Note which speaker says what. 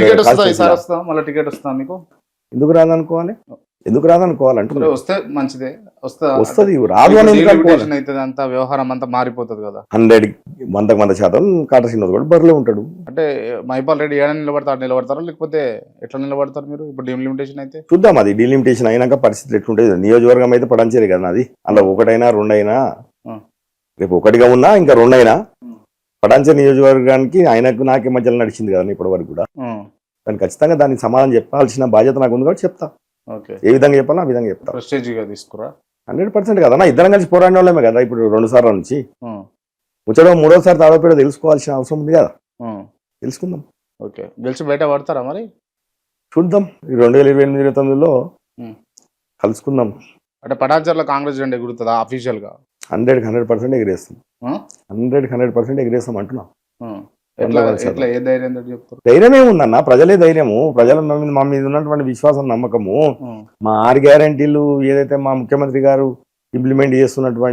Speaker 1: ticket వస్తుందా ఈసారి వస్తా మళ్ళీ టికెట్ వస్తుందా మీకు
Speaker 2: ఎందుకు రాదనుకోవాలి ఎందుకు రాదనుకోవాలంటే
Speaker 1: వస్తే మంచిదే
Speaker 2: వస్తుంది రాదు అని ఎందుకు అనుకోవాలి
Speaker 1: అవుతుంది అంతా వ్యవహారం అంతా మారిపోతుంది కదా
Speaker 2: 100% కాటా శ్రీనివాస్ కూడా బరిలో ఉంటాడు
Speaker 1: అంటే మైపాల్ రెడ్డి ఏడా నిలబడతారా లేకపోతే ఎట్లా నిలబడతారు మీరు ఇప్పుడు డీలిమిటేషన్ అయితే
Speaker 2: చూద్దాం అది డీలిమిటేషన్ అయినాక పరిస్థితి ఎట్లుంటుంది నియోజకవర్గం అయితే పడంచేది కదా అది అలా ఒకటైనా రెండైనా రేపు ఒకటిగా ఉన్నా ఇంకా రెండైనా పడాంచే నియోజకవర్గానికి ఆయనకు నాకే మధ్యలో నడిచింది కదా ఇప్పటి వరకు కూడా దాన్ని ఖచ్చితంగా దానికి సమాధానం చెప్పాల్సిన బాధ్యత నాకు ఉంది కాబట్టి చెప్తా ఏ విధంగా చెప్పాలో ఆ విధంగా చెప్తా
Speaker 1: ప్రెస్టేజ్గా తీసుకురా
Speaker 2: 100% కదా ఇద్దరం కలిసి పోరాడిన వాళ్ళమే కదా ఇప్పుడు 2 సార్ల నుంచి ముచ్చడం 3వసారి తాడోపేడ తెలుసుకోవాల్సిన అవసరం ఉంది కదా తెలుసుకుందాం
Speaker 1: ఓకే గెలిచి బయట పడతారా మరి
Speaker 2: చూద్దాం ఈ 2028-29లో కలుసుకుందాం
Speaker 1: అంటే పటాన్చర్లో కాంగ్రెస్ జెండా ఎగురుతుందా అఫీషియల్ గా
Speaker 2: 100% ఎగిరేస్తాం 100% ఎగిరేస్తాం అంటున్నాం
Speaker 1: ఏ ధైర్యం చెప్తారు
Speaker 2: ధైర్యమే ఉందన్న ప్రజలే ధైర్యము ప్రజల మా మీద ఉన్నటువంటి విశ్వాసం నమ్మకము మా 6 గ్యారెంటీలు ఏదైతే మా ముఖ్యమంత్రి గారు ఇంప్లిమెంట్ చేస్తున్నటువంటి